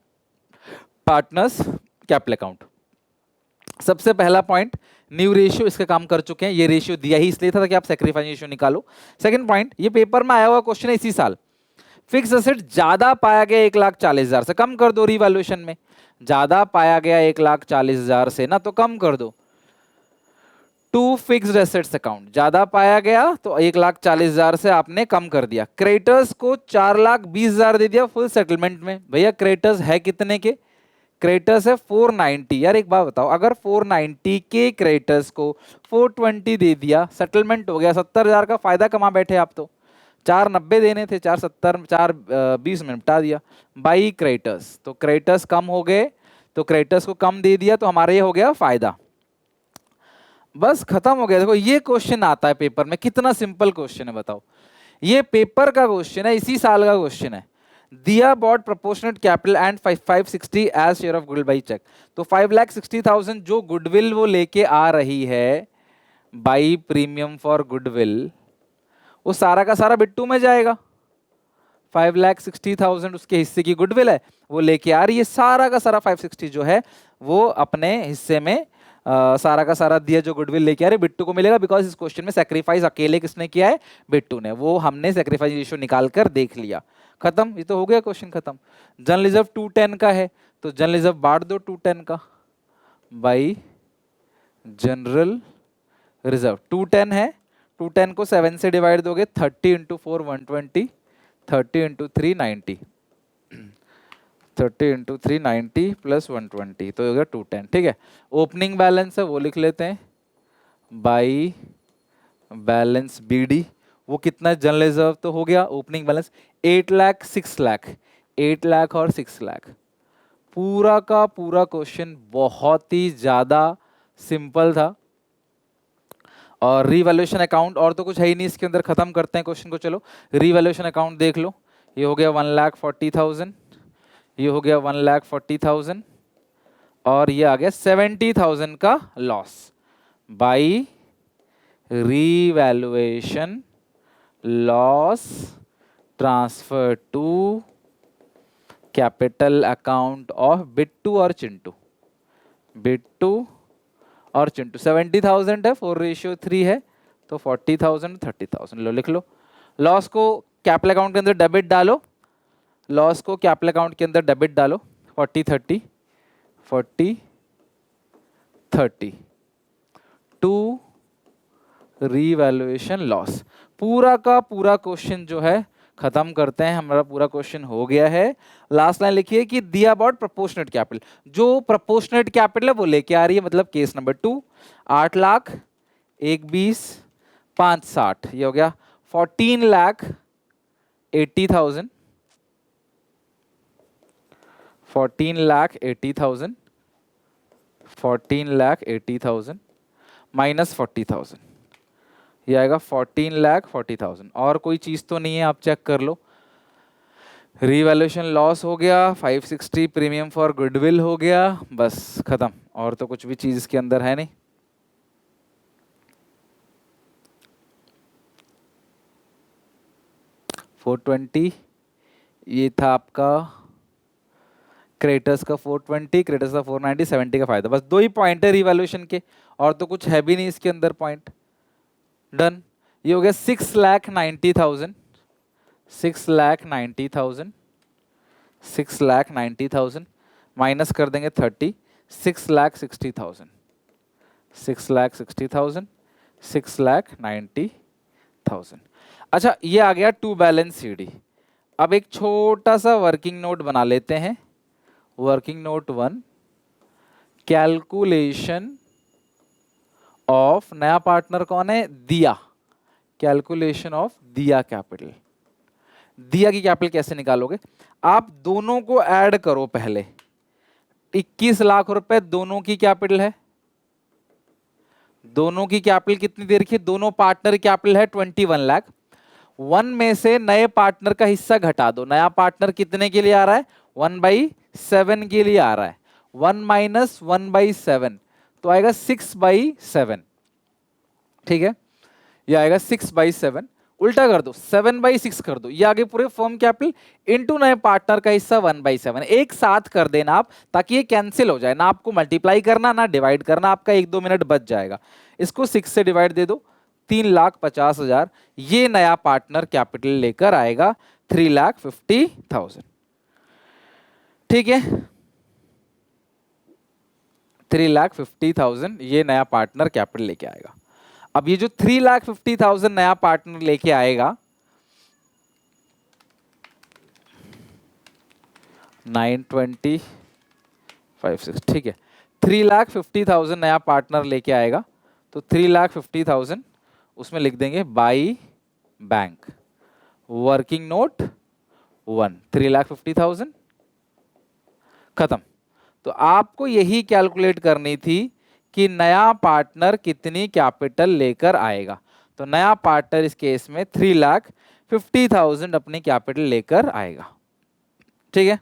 partners, capital account. सबसे पहला पॉइंट न्यू रेशियो, इसका काम कर चुके हैं, ये रेशियो दिया ही इसलिए था कि आप सेक्रीफाइस रेशियो निकालो। सेकंड पॉइंट, ये पेपर में आया हुआ क्वेश्चन है इसी साल, फिक्स एसेट ज्यादा पाया गया 1,40,000 से, कम कर दो रिवैल्यूएशन में, ज्यादा पाया गया 1,40,000 से ना, तो कम कर दो। टू फिक्स्ड एसेट्स अकाउंट, ज्यादा पाया गया तो 1,40,000 से आपने कम कर दिया। क्रेडिटर्स को 4,20,000 दे दिया फुल सेटलमेंट में। भैया क्रेडिटर्स है कितने के, क्रेडिटर्स है 490। यार एक बात बताओ, अगर 490 के क्रेडिटर्स को 420 दे दिया, सेटलमेंट हो गया, 70,000 का फायदा कमा बैठे आप तो। 490 देने थे, 470, 420 में निपटा दिया बाई क्रेडिटर्स। तो क्रेडिटर्स कम हो गए, तो क्रेडिटर्स को कम दे दिया, तो हमारा ये हो गया फायदा। बस खत्म हो गया। देखो ये क्वेश्चन आता है पेपर में, कितना सिंपल क्वेश्चन है बताओ। ये पेपर का क्वेश्चन है, इसी साल का क्वेश्चन है। दिया brought proportionate capital and 560 as share of goodwill by cheque. तो 5,60,000 जो गुडविल वो लेके आ रही है बाई प्रीमियम फॉर गुडविल, वो सारा का सारा बिट्टू में जाएगा। 5,60,000 उसके हिस्से की गुडविल है, वो लेके आ रही है। सारा का सारा 560 जो है वो अपने हिस्से में सारा का सारा दिया जो गुडविल लेके आ रहे बिट्टू को मिलेगा। बिकॉज इस क्वेश्चन में सैक्रिफाइस अकेले किसने किया है? बिट्टू ने। वो हमने सैक्रिफाइस रेशियो निकाल कर देख लिया। खत्म, ये तो हो गया क्वेश्चन खत्म। जनरल रिजर्व 210 का है, तो जनरल रिजर्व बांट दो 210 का बाई जनरल रिजर्व। 210 है, 210 को 7 से डिवाइड दोगे, 30 इंटू 4 120, 30 इंटू 3 90, 30 इंटू 3 90 प्लस 120, तो हो गया 210। ठीक है, ओपनिंग बैलेंस है वो लिख लेते हैं बाई बैलेंस BD। वो कितना जनरल रिजर्व तो हो गया, ओपनिंग बैलेंस 8 लाख 6 लाख, 8 लाख और 6 लाख। पूरा का पूरा क्वेश्चन बहुत ही ज्यादा सिंपल था। और रीवैल्यूएशन अकाउंट और तो कुछ है ही नहीं इसके अंदर। खत्म करते हैं क्वेश्चन को। चलो रीवैल्यूएशन अकाउंट देख लो। ये हो गया 1,40,000, ये हो गया 1,40,000, और ये आ गया 70,000 का loss by revaluation loss transfer to capital account of Bittu और चिंटू। बिट्टू और चिंटू 70,000 है, 4:3 है, तो 40,000 30,000 लो लिख लो। लॉस को कैपिटल अकाउंट के अंदर डेबिट डालो, लॉस को कैपिटल अकाउंट के अंदर डेबिट डालो। 40 30 40 30 टू रीवैल्यूएशन लॉस। पूरा का पूरा क्वेश्चन जो है खत्म करते हैं। हमारा पूरा क्वेश्चन हो गया है। लास्ट लाइन लिखिए कि दिया अबाउट प्रोपोर्शनेट कैपिटल। जो प्रोपोर्शनेट कैपिटल है वो लेके आ रही है, मतलब केस नंबर 2, 8 लाख 1 20 5 60, ये हो गया 14,80,000, 14,80,000, 14,80,000 माइनस 40,000, ये आएगा 14,40,000। और कोई चीज तो नहीं है, आप चेक कर लो। रीवैल्यूएशन लॉस हो गया, 560 प्रीमियम फॉर गुडविल हो गया, बस खत्म। और तो कुछ भी चीज इसके अंदर है नहीं। $420 ये था आपका क्रेडिटर्स का, 420 क्रेडिटर्स का 490, 70 का फायदा। बस 2 ही पॉइंट है रीवैल्यूएशन के, और तो कुछ है भी नहीं इसके अंदर पॉइंट। डन। ये हो गया 6,90,000, 6,90,000, 6,90,000 माइनस कर देंगे 30, 6,60,000, 6,60,000, 6,90,000। अच्छा ये आ गया टू बैलेंस CD। अब एक छोटा सा वर्किंग नोट बना लेते हैं। वर्किंग नोट 1, कैलकुलेशन ऑफ, नया पार्टनर कौन है? दिया। कैलकुलेशन ऑफ दिया कैपिटल। दिया की कैपिटल कैसे निकालोगे? आप दोनों को ऐड करो पहले। 21 लाख रुपए दोनों की कैपिटल है। दोनों की कैपिटल कितनी दे रखी है? दोनों पार्टनर कैपिटल है 21 लाख। 1 में से नए पार्टनर का हिस्सा घटा दो। नया पार्टनर कितने के लिए आ रहा है? 1/7 के लिए आ रहा है। 1 माइनस 1/7 तो आएगा 6/7। ठीक है, ये आएगा 6/7। उल्टा कर दो, 7/6 कर दो। ये आगे पूरे फर्म कैपिटल इनटू नए पार्टनर का हिस्सा 1/7। एक साथ कर देना आप, ताकि ये कैंसिल हो जाए ना। आपको मल्टीप्लाई करना ना डिवाइड करना, आपका 1-2 मिनट बच जाएगा। इसको 6 से डिवाइड दे दो, 3,50,000। ये नया पार्टनर कैपिटल लेकर आएगा 3,50,000। ठीक है, 3,50,000 ये नया पार्टनर कैपिटल लेके आएगा। अब ये जो 3,50,000 नया पार्टनर लेके आएगा, 920 5 6 ठीक है। 3,50,000 नया पार्टनर लेके आएगा, तो 3,50,000 उसमें लिख देंगे बाई बैंक। वर्किंग नोट 1, 3,50,000 खत्म। तो आपको यही कैलकुलेट करनी थी कि नया पार्टनर कितनी कैपिटल लेकर आएगा। तो नया पार्टनर इस केस में 3,50,000 अपनी कैपिटल लेकर आएगा। ठीक है,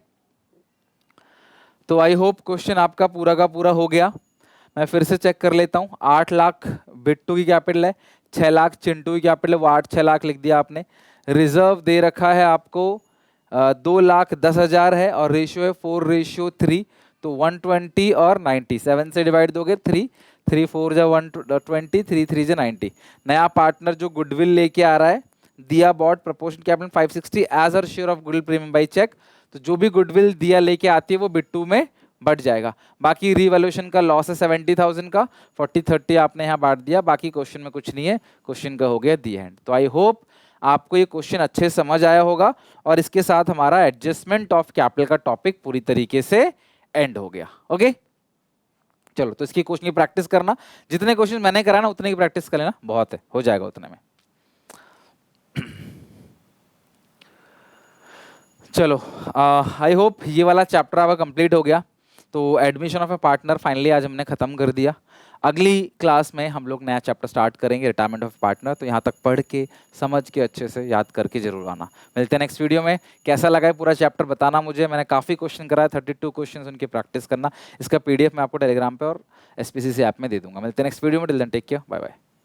तो आई होप क्वेश्चन आपका पूरा का पूरा हो गया। मैं फिर से चेक कर लेता हूं। 8 लाख बिट्टू की कैपिटल है, 6 लाख चिंटू की कैपिटल है, वो 8 6 लाख लिख दिया आपने। रिजर्व दे रखा है आपको 2,10,000 है और रेशियो है 4:3, तो 120 और 90, 7 से डिवाइड दोगे 3, 3 4 जा 120, 3 3 जा 90। नया पार्टनर जो गुडविल लेके आ रहा है, दिया brought proportion capital 560 as uh share of goodwill premium by cheque, तो जो भी गुडविल दिया लेके आती है वो बिट्टू में बढ़ जाएगा। बाकी रीवैल्यूएशन का लॉस है 70,000 का, 40-30 आपने यहाँ बांट दिया, बाकी क्वेश्चन में कुछ नहीं है, क्वेश्चन का हो गया दी एंड। तो आई होप आपको ये क्वेश्चन अच्छे समझ आया होगा और इसके साथ हमारा एडजस्टमेंट ऑफ कैपिटल का टॉपिक पूरी तरीके से एंड हो गया। ओके, चलो तो इसकी क्वेश्चन की प्रैक्टिस करना, जितने क्वेश्चन मैंने करा ना उतने की प्रैक्टिस कर लेना, बहुत है, हो जाएगा उतने में। चलो आई होप ये वाला चैप्टर आपका कंप्लीट हो गया। तो admission of A partner finally आज हमने खत्म कर दिया। अगली क्लास में हम लोग नया चैप्टर स्टार्ट करेंगे, रिटायरमेंट ऑफ पार्टनर। तो यहाँ तक पढ़ के समझ के अच्छे से याद करके जरूर आना। मिलते हैं नेक्स्ट वीडियो में। कैसा लगा है पूरा चैप्टर बताना मुझे, मैंने काफ़ी क्वेश्चन कराया, 32 क्वेश्चन, उनकी प्रैक्टिस करना। इसका PDF मैं आपको टेलीग्राम पे और SPCC ऐप में दे दूंगा। मिलते हैं नेक्स्ट वीडियो में, till then take care, bye bye.